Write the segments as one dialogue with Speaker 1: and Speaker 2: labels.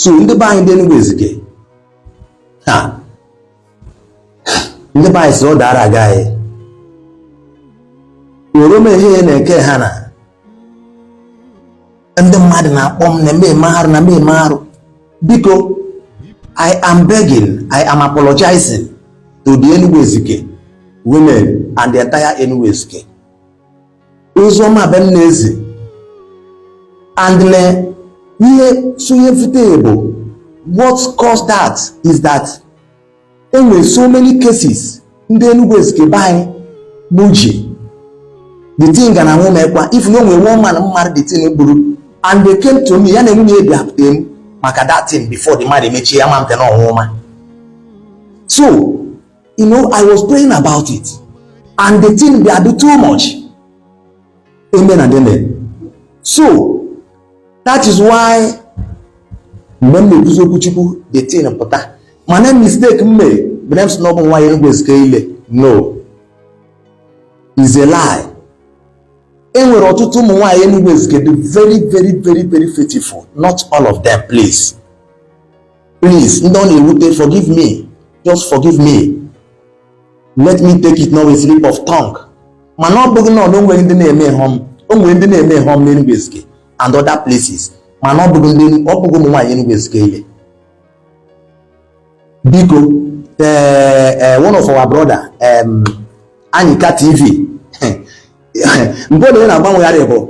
Speaker 1: So ndị be anyị dị Enugu Ezike ha ndị be anyị si ọ dara agaghị oroma ihe na-eke ha na ndị mmadụ na-akpọ m na mmemme arụ na mmemme arụ. Biko, I am begging, I am apologizing to the Enugu Ezike women and the entire Enugu Ezike. Uzoma benezi and le ihe suyefitable. What caused that is that there were so many cases in the Enugu Ezike by Muji. The thing and a woman, if no one man married the thing buru, and they came to me and they knew them maka that thing before the marriage mechi amam te no woman. So, you know, I was praying about it, and the thing they do too much. Amen and amen. So that is why when we do kuchipu the thing pota. My name mistake me, but I'm not why Enugu Ezike. No, it's a lie. And we're all to why Enugu Ezike very faithful. Not all of them, please. Please, don't forgive me. Just forgive me. Let me take it now with slip of tongue. Man, not booking no go in the name home. Only in the name home Enugu Ezike and other places. Man, not booking why Enugu Ezike. Biko, one of our brother, Anika TV. Mbona na gbanwe ya rebo.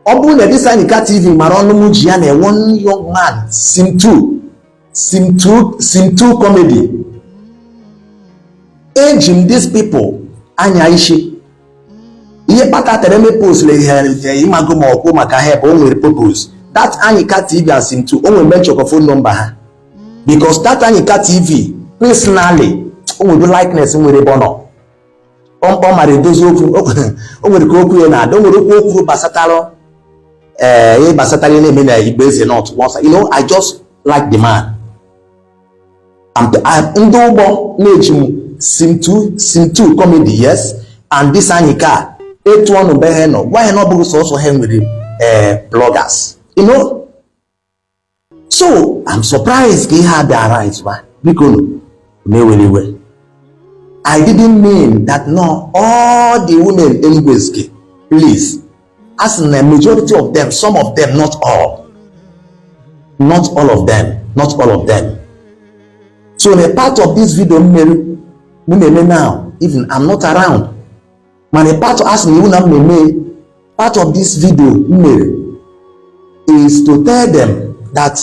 Speaker 1: Obu na this Anika TV mara onu muji ya na one young man sim 2 comedy. Aging these people anya ishi. Ihe pata tereme post le imago ma okwu maka help o nwere purpose. That Anika TV and sim 2 o nwere mention phone number ha. Because that Anika TV personally o nwere likeness nwere bono. O mara dozi okwu o nwere ka okwu ya na o nwere okwu basatalo basatalo na eme na Igbo eze not once. You know, I just like the man. I'm ndo ugbo na-eji m sim 2 comedy, yes, and this Anika etu ọnụ be he no why not bụ so he nwere bloggers, you know. So I'm surprised he had the right one because no I didn't mean that no, all the women in Enugu Ezike, please, as in the majority of them, some of them, not all of them. So in a part of this video, now, even I'm not around, when a part of asking you, part of this video is to tell them that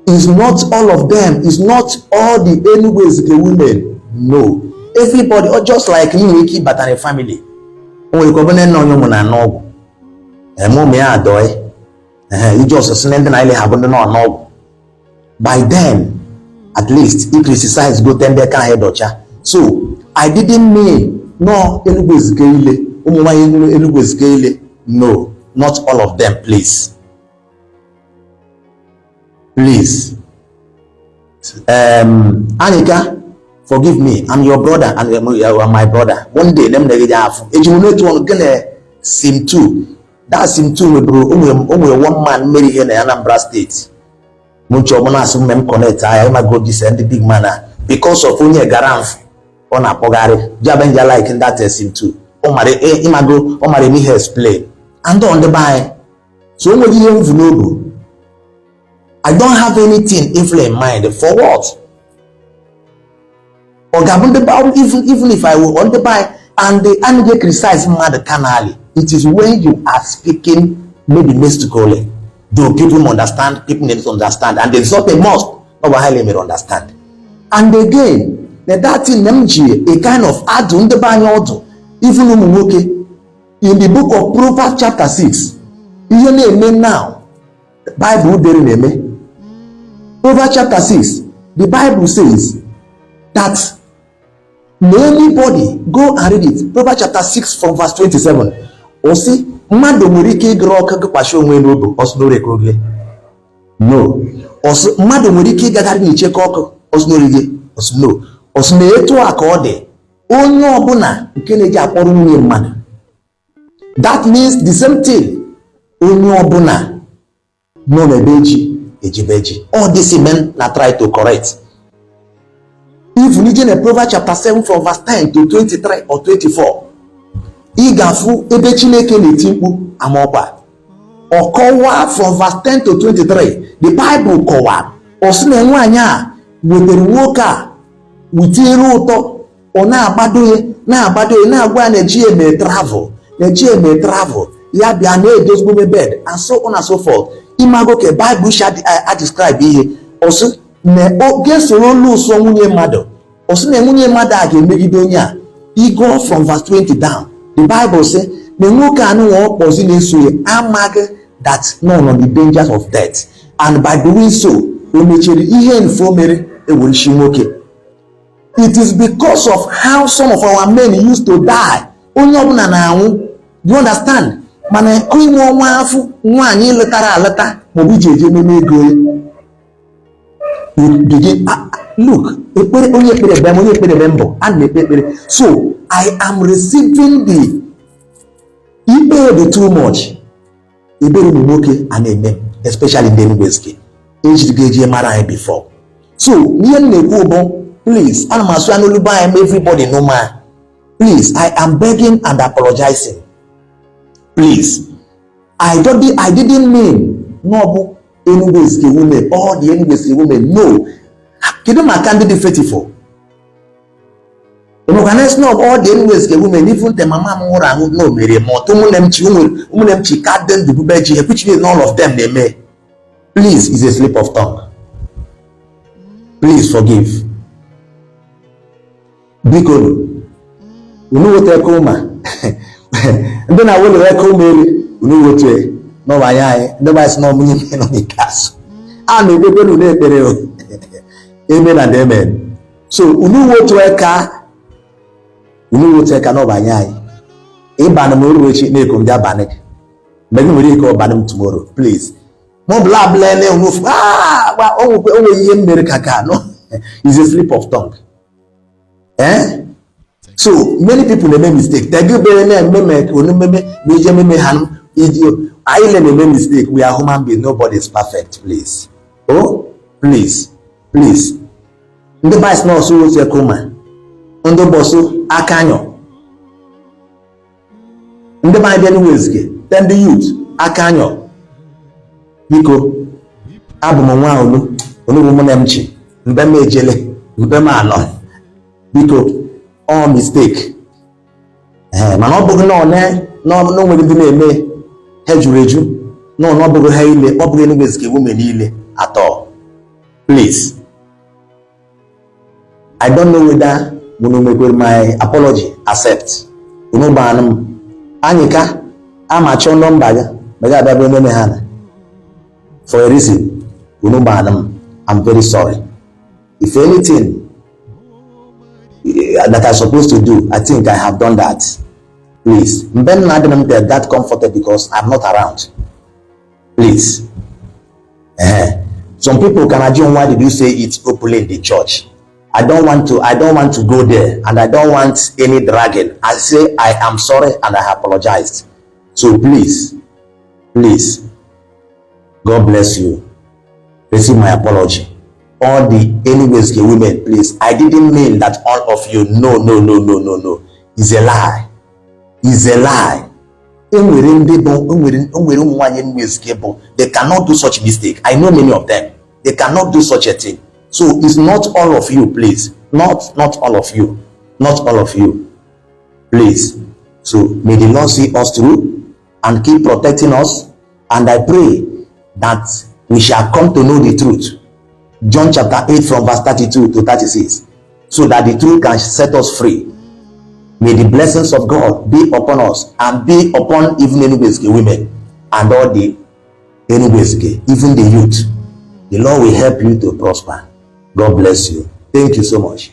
Speaker 1: it's not all of them, it's not all the Enugu Ezike women. No, everybody, or just like me, we keep but a family. We go on and no, and mommy adoy. You just send them. I have no. By then, at least, he criticized go tender can head ocha. So I didn't mean no Enugu Ezike. No, not all of them, please. Please, Anika. Forgive me, I'm your brother and you are my brother. One day, them they have. If you know to get sim 2, that sim 2 will bro. Only one man marry here in Anambra State. Mucho mona assume them connect. I am a go this and the big man because of only a garanf on a pogare. Jabenja like in that sim 2. Omare imago omare me has play and on the buy. So when you vulnerable, I don't have anything influence in mind for what. Or even if I will on the buy and they criticize mother canally, it is when you are speaking maybe mystically. Do people understand? People need to understand, and there's not a must of highly may understand. And again, that in MG a kind of add on the buy order, even in the book of Proverbs chapter 6. You name now. The Bible didn't name. Proverbs chapter 6. The Bible says that anybody go and read it. Proverbs chapter 6 from verse 27. Or see, mmadụ nwere ike ịgụrụ ọkụ gụkwachi onwe n'obo ọsụnore kogie. No. Mmadụ nwere ike ịgagharị n'icheke ọkụ ọsụnore ọsụno. Ọsụno etu a ka ọ dị. Onye ọbụla nke na-eji akpọrọ nwunye mmadụ. That means the same thing. Onye ọbụla nọ n'ebe eji ejibeji. All these men na try to correct. If we read in Proverbs chapter 7 from verse 10 to 23 or 24, Igafu ebe Chineke na-etimkpu amokwa. Okowa from verse 10 to 23, the Bible kowa osine nwanyị a wetere nwoke a witiere ụtọ ọ na-agbado na-agwa na-eji eme travel ya bịa na-edozi bed and so on and so forth. Imago ke Bible shall describe ihe osu na oge soro luso nwunye mmadụ osu na nwunye mmadụ a ga-emegide onye a. Go from verse 20 down, the Bible say na nwoke anụ nwa ọkpọzi na-eso ya amaghị that none of the dangers of death, and by doing so o mechiri ihe mfo mere ewerishi nwoke. It is because of how some of our men used to die. Onye ọbụla na-anwụ, you understand? Mana onye ọnwa afụ nwaanyị letara aleta maọbụ iji eje meme ego you begin look ekpere onye ekpere bịa onye ekpere mbọ a na-ekpe ekpere. So I am receiving the ikpe dị too much. Ebere ụmụ nwoke a na-eme especially in the Enugu ejiri mara anyị before. So ihe m na-ekwu bụ please, ana m asụ ya n'olu ba everybody no man. Please, I am begging and apologizing. Please, I didn't mean no Enugu women, all the Enugu women. No, kedu ma candidate faithful. Organize no all the Enugu women, even the mama mura no mere mo to umunemchi kaden the bubeji, which means all of them they may. Please, is a slip of tongue. Please forgive. Biko, unu wote kuma. Ndo na wole weko meri, unu wote no wanyai, ndo ba sino munyi no nikaso. Anu beko unu ekpere o. Amen and amen. So unu wote weka no wanyai. Iba na muru wechi ne ko mja banek. Megi muri ko banem tomorrow, please. Mo bla bla le unu wa o ye mere kaka no. It's a slip of tongue. So many people they make mistake. They do better than I make mistake. We are human beings. Nobody is perfect. Please. Oh, please. The vice no so what's your coma. On the bosso akanyo. The mind anyways. Then the youth akanyo. Biko abumonwa onu munemchi. Mbeme ejele. Mbema anon. Biko all mistake. Man obugo no nwere ndị na-eme hejureju. No obugo ha ile, obugo Enugu women ile at all. Please. I don't know whether unu make my apology accept. Unu banum anyika amacho number ya, baga da be meme hana. For a reason, unu banum. I'm very sorry. If anything that I'm supposed to do, I think I have done that. Please, Ben Nadam that comforted because I'm not around. Please. Some people can assume, why did you say it's openly in the church? I don't want to go there, and I don't want any dragging. I say I am sorry and I apologized. So please, God bless you. Receive my apology. All the Enugu women, please. I didn't mean that all of you. No. It's a lie. They cannot do such mistake. I know many of them. They cannot do such a thing. So it's not all of you, please. Not all of you. Not all of you. Please. So may the Lord see us through and keep protecting us. And I pray that we shall come to know the truth. John chapter 8 from verse 32 to 36, so that the truth can set us free. May the blessings of God be upon us and be upon even Enugu women and all the Enugu, even the youth. The Lord will help you to prosper. God bless you. Thank you so much.